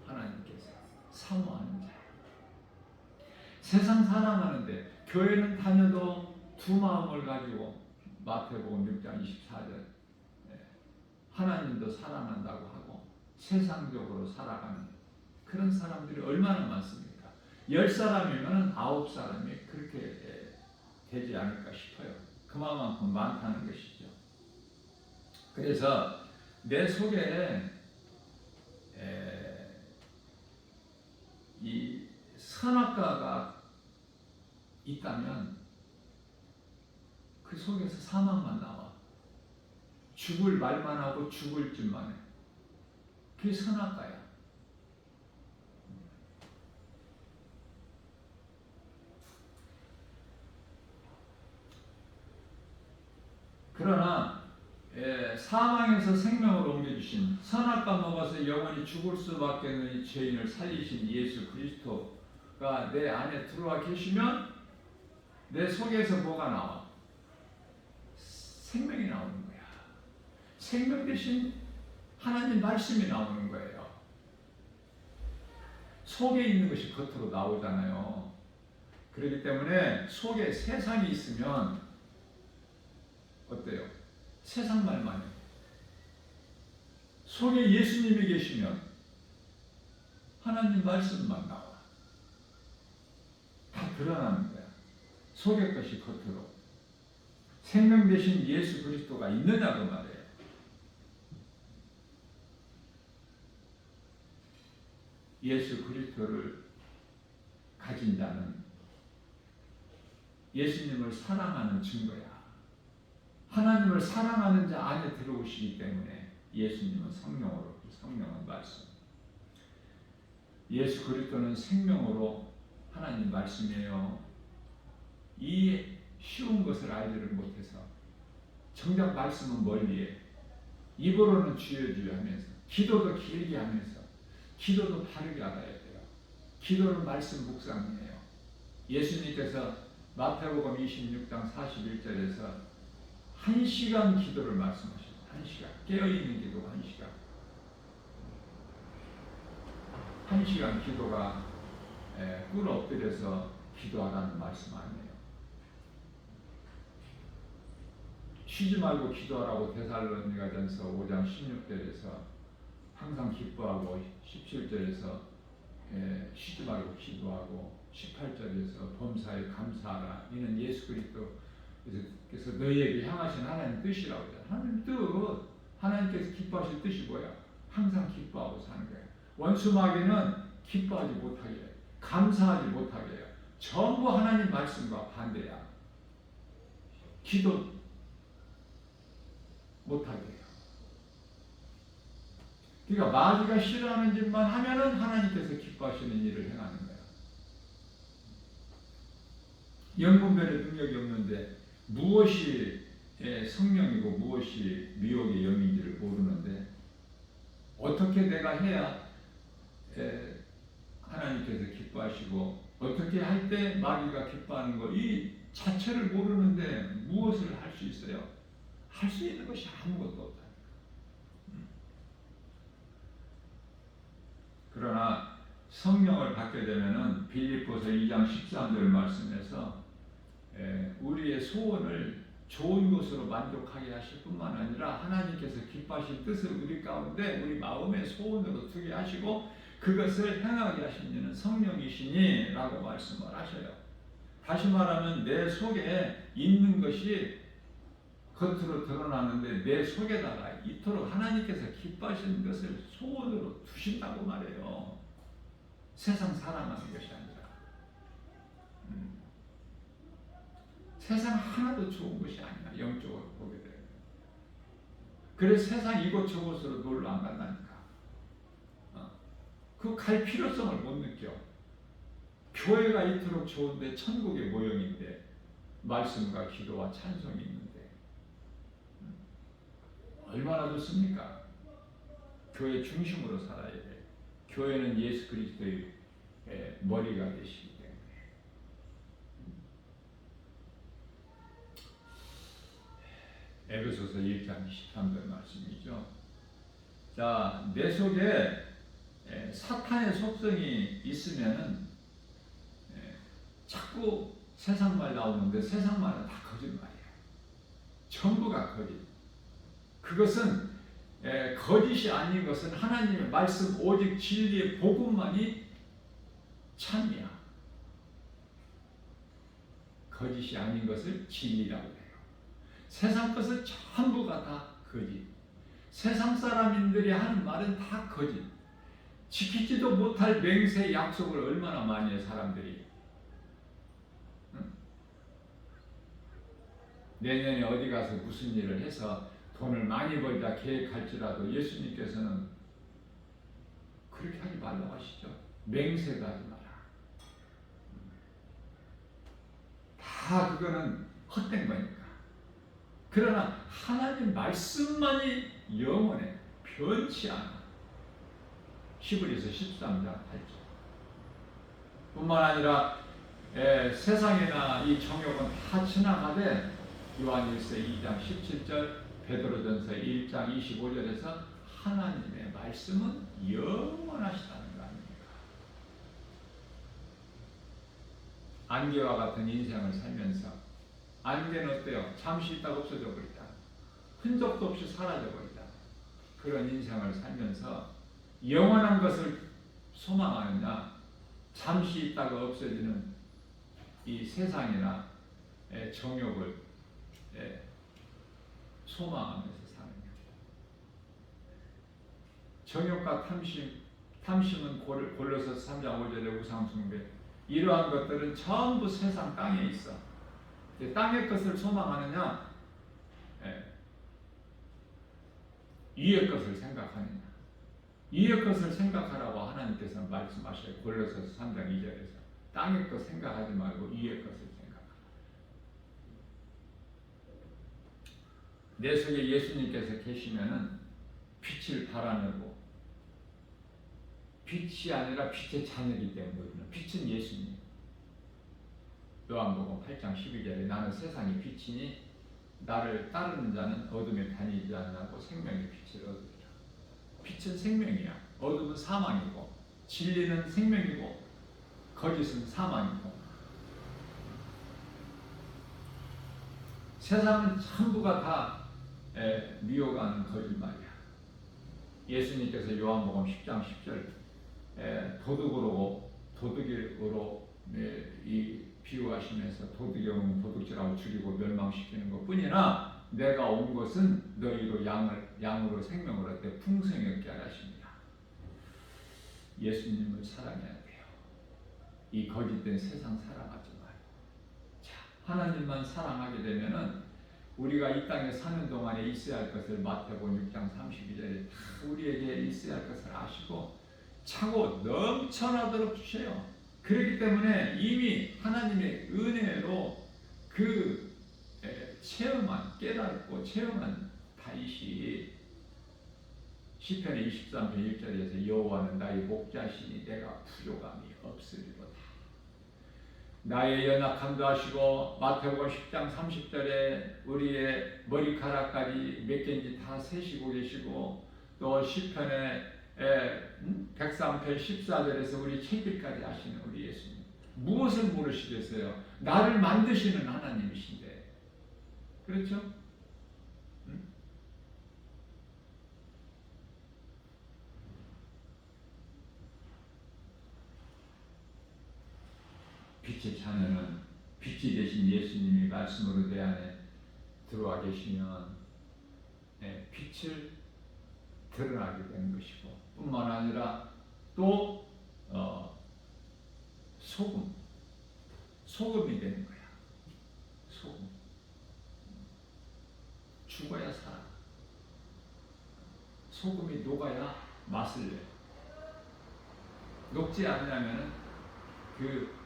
하나님께서 사모하는 자. 세상 사랑하는데 교회는 다녀도 두 마음을 가지고 마태복음 6장 24절 하나님도 사랑한다고 하고 세상적으로 살아가는 그런 사람들이 얼마나 많습니까? 10사람이면 9사람이 그렇게 되지 않을까 싶어요. 그만큼 많다는 것이죠. 그래서 내 속에 이 선악과가 있다면 그 속에서 사망만 나와. 죽을 말만 하고 죽을 짓만 해. 그게 선악과야. 그러나 사망에서 생명으로 옮겨주신, 선악과 먹어서 영원히 죽을 수밖에 없는 이 죄인을 살리신 예수 그리스도가 내 안에 들어와 계시면 내 속에서 뭐가 나와? 생명이 나오는 거야. 생명 대신 하나님 말씀이 나오는 거예요. 속에 있는 것이 겉으로 나오잖아요. 그렇기 때문에 속에 세상이 있으면 어때요? 세상 말만 해요. 속에 예수님이 계시면 하나님 말씀만 나와. 다 드러나는 거야. 속의 것이 겉으로. 생명 대신 예수 그리스도가 있느냐고 말이에요. 예수 그리스도를 가진 자는 예수님을 사랑하는 증거야. 하나님을 사랑하는 자 안에 들어오시기 때문에 예수님은 성령으로, 성령은 말씀. 예수 그리스도는 생명으로 하나님 말씀이에요. 이 쉬운 것을 알지를 못해서 정작 말씀은 멀리에 입으로는 주여 주여 하면서 기도도 길게 하면서 기도도 바르게 알아야 돼요. 기도는 말씀 묵상이에요. 예수님께서 마태복음 26장 41절에서 1시간 기도를 말씀하셨어요. 1시간. 깨어있는 기도 1시간. 1시간 기도가 꿇 엎드려서 기도하라는 말씀 아니에요. 쉬지 말고 기도하라고 데살로니가전서 5장 16절에서 항상 기뻐하고 17절에서 쉬지 말고 기도하고 18절에서 범사에 감사하라. 이는 예수 그리스도께서 너희에게 향하신 하나님 뜻이라고 해요. 하나님 뜻, 하나님께서 기뻐하실 뜻이 뭐야? 항상 기뻐하고 사는 거예요. 원수마귀는 기뻐하지 못하게 해요. 감사하지 못하게 해요. 전부 하나님 말씀과 반대야. 기도 못하게 해요. 그러니까 마귀가 싫어하는 짓만 하면은 하나님께서 기뻐하시는 일을 행하는 거예요. 영분별의 능력이 없는데 무엇이 성령이고 무엇이 미혹의 영인지를 모르는데 어떻게 내가 해야 하나님께서 기뻐하시고 어떻게 할 때 마귀가 기뻐하는 거 이 자체를 모르는데 무엇을 할 수 있어요? 할 수 있는 것이 아무것도 없다. 그러나 성령을 받게 되면은 빌립보서 2장 13절 말씀에서 우리의 소원을 좋은 것으로 만족하게 하실 뿐만 아니라 하나님께서 기뻐하신 뜻을 우리 가운데 우리 마음의 소원으로 두게 하시고 그것을 행하게 하신 이는 성령이시니 라고 말씀을 하셔요. 다시 말하면 내 속에 있는 것이 겉으로 드러나는데 내 속에다가 이토록 하나님께서 기뻐하시는 것을 소원으로 두신다고 말해요. 세상 사랑하는 것이 아니라. 세상 하나도 좋은 것이 아니야. 영적으로 보게 돼요. 그래서 세상 이곳저곳으로 놀러 안 간다니까. 그 갈 필요성을 못 느껴. 교회가 이토록 좋은데 천국의 모형인데 말씀과 기도와 찬송이 있는데 얼마나 좋습니까? 교회 중심으로 살아야 돼. 교회는 예수 그리스도의 머리가 되시기 때문에. 에베소서 1장 13절 말씀이죠. 자, 내 속에 사탄의 속성이 있으면은 자꾸 세상 말 나오는데 세상 말은 다 거짓말이에요. 전부가 거짓. 그것은 거짓이 아닌 것은 하나님의 말씀 오직 진리의 복음만이 참이야. 거짓이 아닌 것을 진리라고 해요. 세상 것은 전부가 다 거짓. 세상 사람들이 하는 말은 다 거짓. 지키지도 못할 맹세 약속을 얼마나 많이 해 사람들이. 응? 내년에 어디 가서 무슨 일을 해서 돈을 많이 벌자 계획할지라도 예수님께서는 그렇게 하지 말라고 하시죠. 맹세도 하지 마라. 다 그거는 헛된 거니까. 그러나 하나님 말씀만이 영원해 변치 않아. 히브리서 13장 8절. 뿐만 아니라 세상이나 이 정욕은 다 지나가되 요한일서 2장 17절, 베드로전서 1장 25절에서 하나님의 말씀은 영원하시다는 거 아닙니까? 안개와 같은 인생을 살면서 안개는 어때요? 잠시 있다가 없어져 버리다. 흔적도 없이 사라져 버리다. 그런 인생을 살면서 영원한 것을 소망하느냐, 잠시 있다가 없어지는 이 세상이나 정욕을 소망하면서 사는 거예요. 정욕과 탐심은 골로새 3장 5절의 우상숭배, 이러한 것들은 전부 세상 땅에 있어. 땅의 것을 소망하느냐, 위의 것을 생각하느냐. 위의 것을 생각하라고 하나님께서 말씀하셔요. 골로새 3장 2절에서 땅의 것 생각하지 말고 위의 것을 생각하라. 내 속에 예수님께서 계시면은 빛을 발하내고, 빛이 아니라 빛의 자녀이기 때문에 우리는 빛은 예수님. 요한복음 8장 12절에 나는 세상의 빛이니 나를 따르는 자는 어둠에 다니지 않고 생명의 빛을 얻으리라. 빛은 생명이야. 어둠은 사망이고, 진리는 생명이고, 거짓은 사망이고. 세상은 전부가 다 미혹하는 거짓말이야. 예수님께서 요한복음 10장 10절 도둑으로 이 비유하시면서 도둑이 오면 도둑질하고 죽이고 멸망시키는 것뿐이나 내가 온 것은 너희로 양으로 생명을 얻되 풍성히 얻게 하십니다. 예수님을 사랑해야 돼요. 이 거짓된 세상 사랑하지 말고. 자, 하나님만 사랑하게 되면은 우리가 이 땅에 사는 동안에 있어야 할 것을 마태복음 6장 32절에 우리에게 있어야 할 것을 아시고 차고 넘쳐나도록 주셔요. 그렇기 때문에 이미 하나님의 은혜로 그 깨닫고 체험한 다윗이 시편의 23편 1절에서 여호와는 나의 목자시니 내가 부족함이 없으리로다. 나의 연약함도 아시고, 마태복음 10장 30절에 우리의 머리카락까지 몇 개인지 다 세시고 계시고, 또 시편의 103편 14절에서 우리 체질까지 아시는 우리 예수님, 무엇을 모르시겠어요? 나를 만드시는 하나님이신데. 그렇죠? 빛의 자녀는 빛이 되신 예수님이 말씀으로 내 안에 들어와 계시면 빛을 드러나게 되는 것이고, 뿐만 아니라 또 소금이 되는 거야. 소금. 죽어야 살아. 소금이 녹아야 맛을 내. 녹지 않으면 그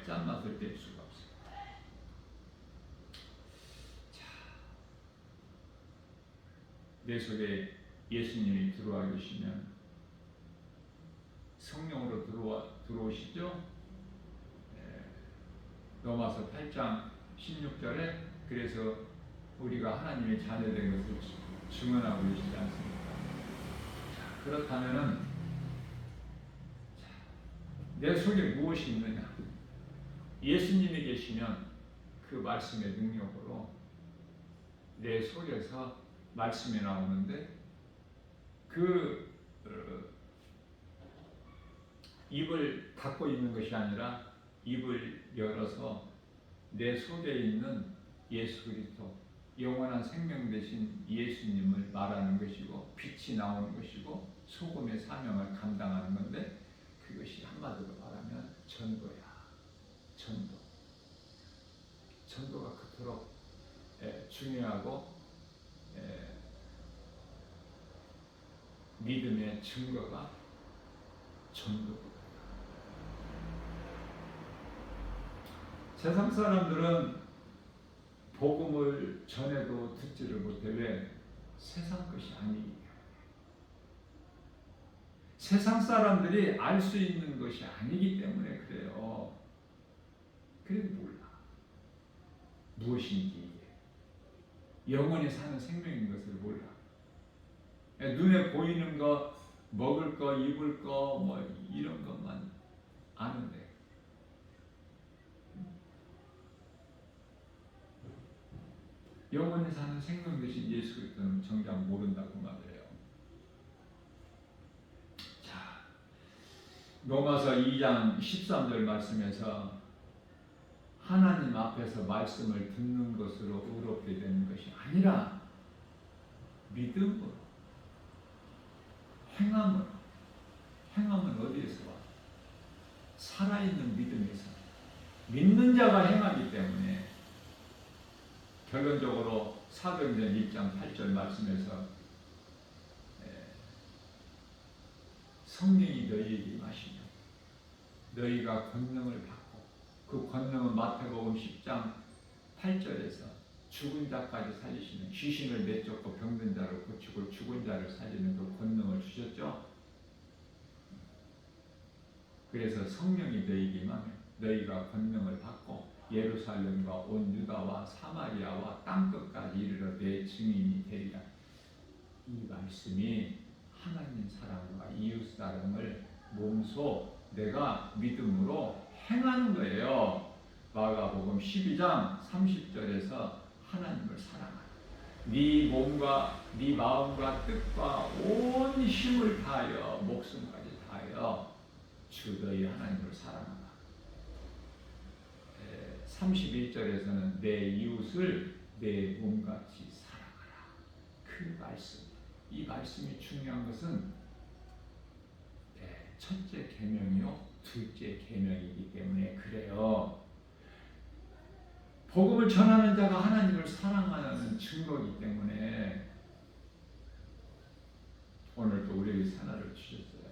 짠맛을 뺄 수가 없어요. 자, 내 속에 예수님이 들어와 계시면 성령으로 들어오시죠. 로마서 8장 16절에 그래서 우리가 하나님의 자녀된 것을 증언하고 계시지 않습니까? 자, 그렇다면은 내 속에 무엇이 있느냐? 예수님이 계시면 그 말씀의 능력으로 내 속에서 말씀이 나오는데, 그 입을 닫고 있는 것이 아니라 입을 열어서 내 속에 있는 예수 그리스도, 영원한 생명 되신 예수님을 말하는 것이고, 빛이 나오는 것이고, 소금의 사명을 감당하는 건데, 그것이 한마디로 말하면 전도야. 전도가 그토록 중요하고 믿음의 증거가 전도거든요. 세상 사람들은 복음을 전해도 듣지를 못해. 왜? 세상 것이 아니기. 세상 사람들이 알 수 있는 것이 아니기 때문에 그래요. 그래도 몰라. 무엇인지 영원히 사는 생명인 것을 몰라. 눈에 보이는 거, 먹을 거, 입을 거, 뭐 이런 것만 아는데 영원히 사는 생명 되신 예수 그리스도는 정작 모른다고 말해요. 자, 로마서 2장 13절 말씀에서 하나님 앞에서 말씀을 듣는 것으로 의롭게 되는 것이 아니라 믿음으로, 행함은 어디에서 와? 살아있는 믿음에서. 믿는 자가 행하기 때문에 결론적으로 사도행전 1장 8절 말씀에서 성령이 너희에게 임하시며 너희가 권능을 받고, 그 권능은 마태복음 10장 8절에서 죽은 자까지 살리시는, 귀신을 내쫓고 병든 자를 고치고 죽은 자를 살리는 그 권능을 주셨죠. 그래서 성령이 너희에게 임하며 너희가 권능을 받고 예루살렘과 온 유다와 사마리아와 땅끝까지 이르러 내 증인이 되리라. 이 말씀이 하나님 사랑과 이웃 사랑을 몸소 내가 믿음으로 행하는 거예요. 마가복음 12장 30절에서 하나님을 사랑하라. 네 몸과 네 마음과 뜻과 온 힘을 다하여 목숨까지 다하여 주 너희 하나님을 사랑하라. 31절에서는 내 이웃을 내 몸같이 사랑하라. 그 말씀, 이 말씀이 중요한 것은 첫째 계명이요 둘째 계명이기 때문에 그래요. 복음을 전하는 자가 하나님을 사랑하는 증거이기 때문에 오늘도 우리에게 새날을 주셨어요.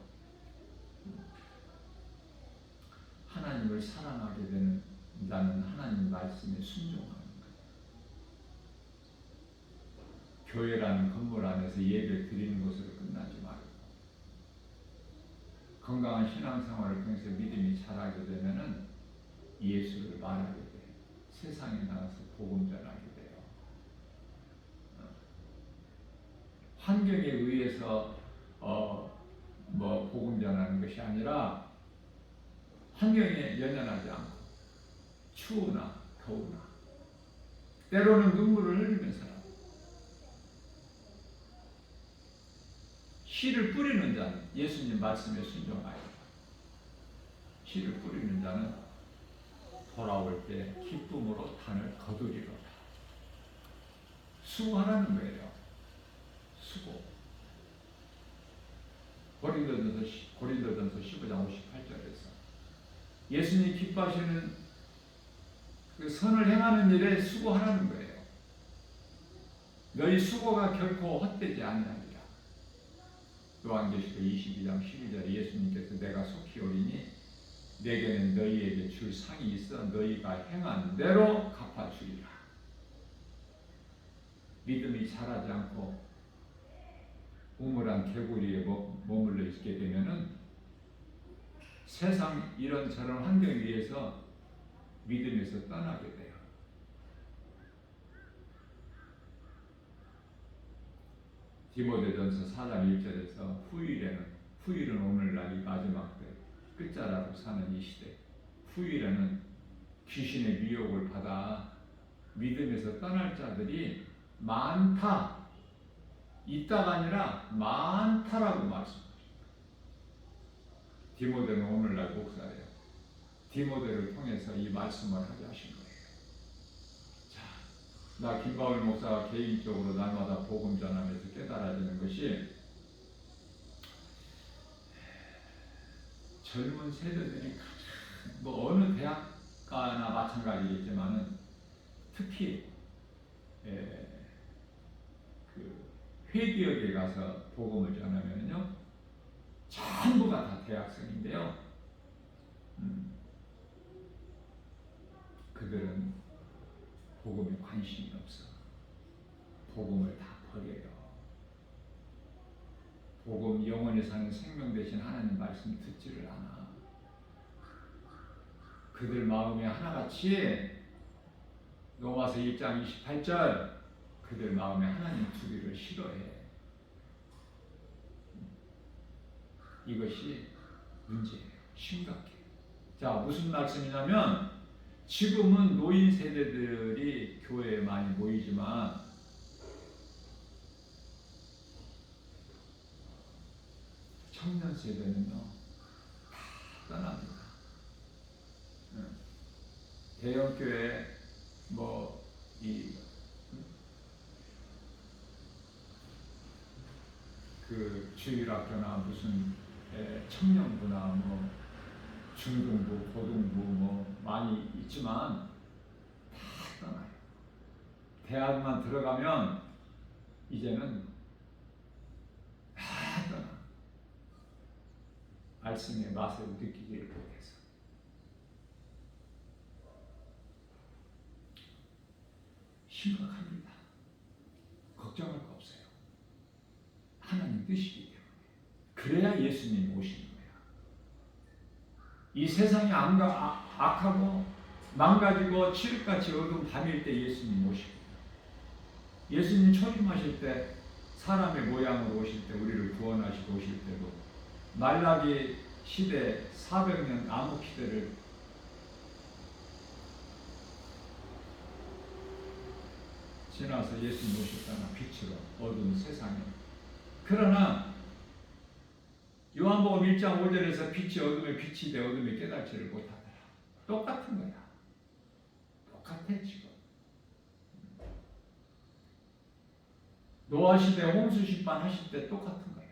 하나님을 사랑하게 되는 나는 하나님 말씀에 순종하는 거예요. 교회라는 건물 안에서 예배 드리는 것으로 끝나지 말고 건강한 신앙생활을 통해서 믿음이 자라게 되면은 예수를 말하게 돼요. 세상에 나가서 복음 전하게 돼요. 환경에 의해서 복음 전하는 것이 아니라 환경에 연연하지 않고 추우나 더우나 때로는 눈물을 흘리면서 씨를 뿌리는 자는 예수님 말씀에 순종하여 씨를 뿌리는 자는 돌아올 때 기쁨으로 단을 거두리로다. 수고하라는 거예요. 수고. 고린도전서 15장 58절에서 예수님 기뻐하시는 그 선을 행하는 일에 수고하라는 거예요. 너희 수고가 결코 헛되지 아니하리라. 요한계시록 22장 12절에 예수님께서 내가 속히 오리니 내게는 너희에게 줄 상이 있어 너희가 행한 대로 갚아주리라. 믿음이 자라지 않고 우물한 개구리에 머물러 있게 되면은 세상 이런저런 환경 위에서 믿음에서 떠나게 돼요. 디모데전서 4장 1절에서 후일은 오늘날 이 마지막 때 끝자락으로 사는 이 시대, 후일에는 귀신의 미혹을 받아 믿음에서 떠날 자들이 많다. 있다가 아니라 많다라고 말씀하십니다. 디모데는 오늘날 목사예요. 디모데를 통해서 이 말씀을 하게 하신 거예요. 자, 나 김바울 목사가 개인적으로 날마다 복음 전하면서 깨달아지는 것이 젊은 세대들이 어느 대학가나 마찬가지겠지만은 특히 그 회기역에 가서 복음을 전하면요 전부가 다 대학생인데요. 그들은 복음에 관심이 없어. 복음을 다 버려요. 복음 영원히 사는 생명 되신 하나님 말씀 듣지를 않아. 그들 마음에 하나같이 로마서 1장 28절 그들 마음에 하나님 두기를 싫어해. 이것이 문제예요. 심각해. 자, 무슨 말씀이냐면 지금은 노인 세대들이 교회에 많이 모이지만 청년 세대는요 다 떠납니다. 대형 교회 그 주일학교나 무슨 청년부나 중등부, 고등부 많이 있지만 다 떠나요. 대학만 들어가면 이제는 다 떠나. 말씀의 맛을 느끼지를 못해서. 심각합니다. 걱정할 거 없어요. 하나님 뜻이기 때문에. 그래야 예수님이 오시는 거야. 이 세상이 악하고 망가지고 칠흑같이 어두운 밤일 때 예수님 오시고, 예수님 초림하실 때 사람의 모양으로 오실 때 우리를 구원하시고 오실 때도 말라기 시대 400년 암흑 시대를 지나서 예수님 오셨잖아. 빛으로 어두운 세상에. 그러나 요한복음 1장 5절에서 빛이 어둠에 빛이 돼 어둠에 깨닫지를 못하더라. 똑같은 거야. 똑같아 지금. 노아 시대 홍수 심판 하실 때 똑같은 거야.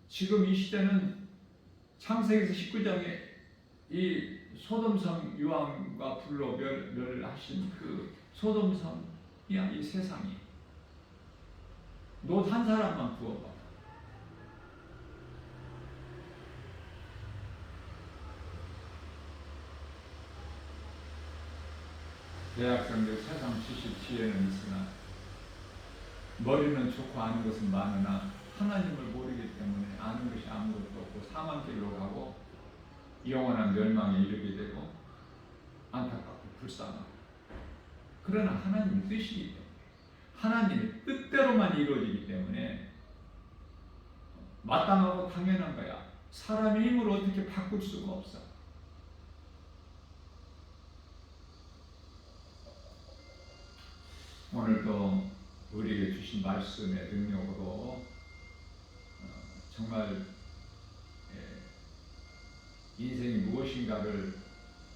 지금 이 시대는 창세기에서 19장에 이 소돔성 유황과 불로 멸하신 그 소돔성이야. 이 세상이 롯 한 사람만 구워봐. 대학생들 세상 지식 지혜는 있으나 머리는 좋고 아는 것은 많으나 하나님을 모르기 때문에 아는 것이 아무것도 없고 사망길로 가고 영원한 멸망에 이르게 되고 안타깝고 불쌍하고. 그러나 하나님의 뜻이기 때문에 하나님의 뜻대로만 이루어지기 때문에 마땅하고 당연한 거야. 사람의 힘으로 어떻게 바꿀 수가 없어. 오늘도 우리에게 주신 말씀의 능력으로 정말 인생이 무엇인가를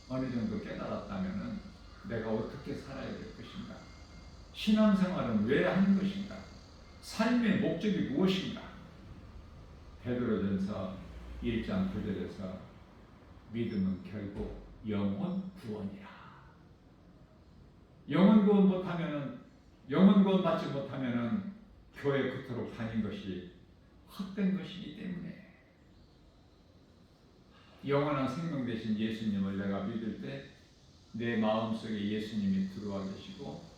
어느 정도 깨달았다면 내가 어떻게 살아야 될 것인가, 신앙생활은 왜 하는 것인가, 삶의 목적이 무엇인가. 베드로전서 1장 9절에서 믿음은 결국 영혼 구원이라. 영혼 구원 못하면은, 영혼 구원 받지 못하면은 교회 그토록 다닌 것이 헛된 것이기 때문에 영원한 생명 되신 예수님을 내가 믿을 때 내 마음속에 예수님이 들어와 계시고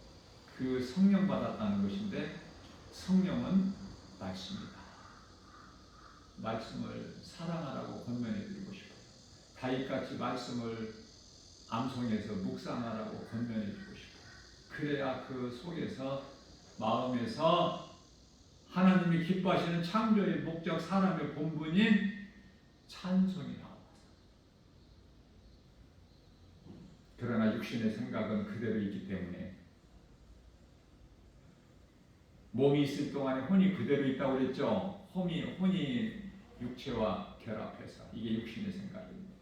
그 성령 받았다는 것인데, 성령은 말씀이다. 말씀을 사랑하라고 권면해 드리고 싶어요. 다윗같이 말씀을 암송해서 묵상하라고 권면해 주고 싶어요. 그래야 그 속에서 마음에서 하나님이 기뻐하시는 창조의 목적, 사람의 본분인 찬송이 나옵니다. 그러나 육신의 생각은 그대로 있기 때문에 몸이 있을 동안에 혼이 그대로 있다고 그랬죠. 혼이 육체와 결합해서 이게 육신의 생각입니다.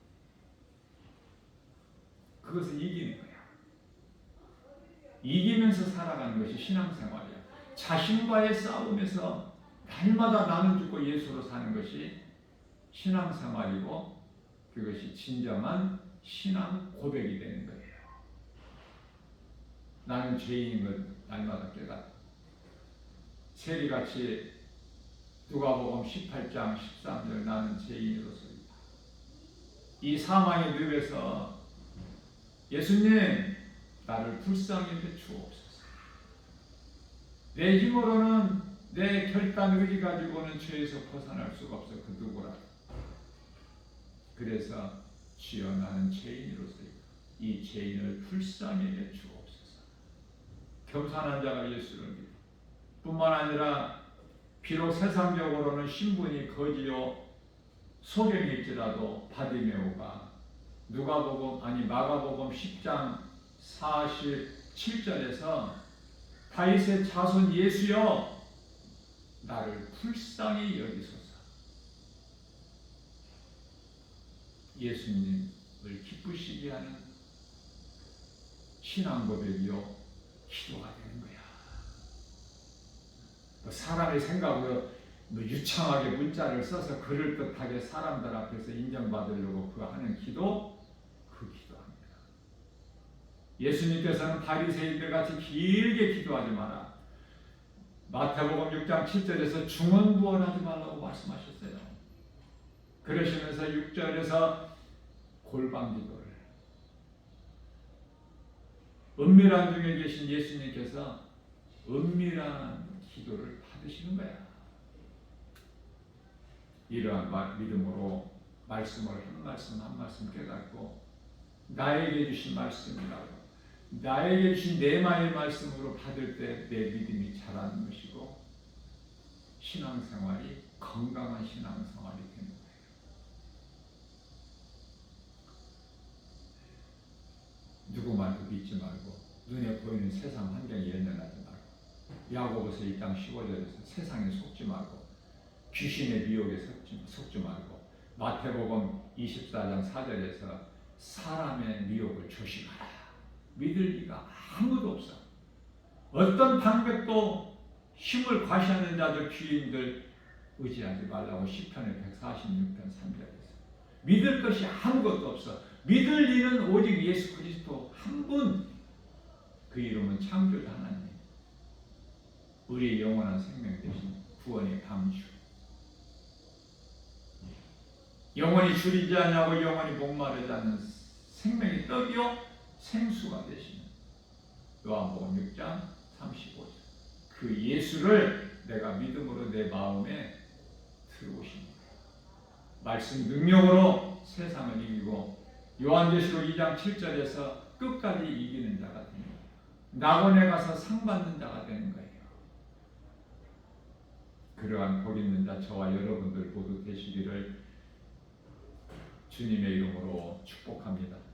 그것을 이기는 거야. 이기면서 살아가는 것이 신앙생활이야. 자신과의 싸움에서 날마다 나는 죽고 예수로 사는 것이 신앙생활이고 그것이 진정한 신앙 고백이 되는 거예요. 나는 죄인인 것 날마다 깨닫고 세리같이 누가복음 18장 13절 나는 죄인으로서이다. 이 사망의 늪에서 예수님 나를 불쌍히 여겨 주옵소서. 내 힘으로는 내 결단 의지 가지고는 죄에서 벗어날 수가 없어 그 누구라. 그래서 주여 나는 죄인으로서이다. 이 죄인을 불쌍히 여겨 주옵소서. 겸손한 자가 예수를 믿어 뿐만 아니라 비록 세상적으로는 신분이 거지요 소경일지라도 바디메오가 마가복음 10장 47절에서 다윗의 자손 예수여 나를 불쌍히 여기소서. 예수님을 기쁘시게 하는 신앙 고백이요 기도가 되는 거야. 사람의 생각으로 유창하게 문자를 써서 그럴듯하게 사람들 앞에서 인정받으려고 그 하는 기도, 그 기도합니다. 예수님께서는 바리새인들 같이 길게 기도하지 마라. 마태복음 6장 7절에서 중언부언하지 말라고 말씀하셨어요. 그러시면서 6절에서 골방 기도를, 은밀한 중에 계신 예수님께서 은밀한 기도를 받으시는 거야. 이러한 믿음으로 말씀을 한 말씀 한 말씀 깨닫고 나에게 주신 말씀이라고 나에게 주신 내마의 말씀으로 받을 때 내 믿음이 자라는 것이고 신앙생활이 건강한 신앙생활이 되는 거예요. 누구 말도 믿지 말고 눈에 보이는 세상 환경에 연연하지 말고 야고보서 1장 15절에서 세상에 속지 말고 귀신의 미혹에 속지 말고 마태복음 24장 4절에서 사람의 미혹을 조심하라. 믿을 리가 아무도 없어. 어떤 방백도 힘을 과시하는 자들 귀인들 의지하지 말라고 시편의 146편 3절에서 믿을 것이 아무것도 없어. 믿을 리는 오직 예수 그리스도 한 분, 그 이름은 창조자 하나님, 우리의 영원한 생명 되신 구원의 방주, 영원히 줄이지 않냐고 영원히 목마르지 않는 생명의 떡이요 생수가 되시는 요한복음 6장 35절 그 예수를 내가 믿음으로 내 마음에 들어오신 거예요. 말씀 능력으로 세상을 이기고 요한계시록 2장 7절에서 끝까지 이기는 자가 되는 거예요. 낙원에 가서 상 받는 자가 되는 거예요. 그러한 복 있는 자 저와 여러분들 모두 되시기를 주님의 이름으로 축복합니다.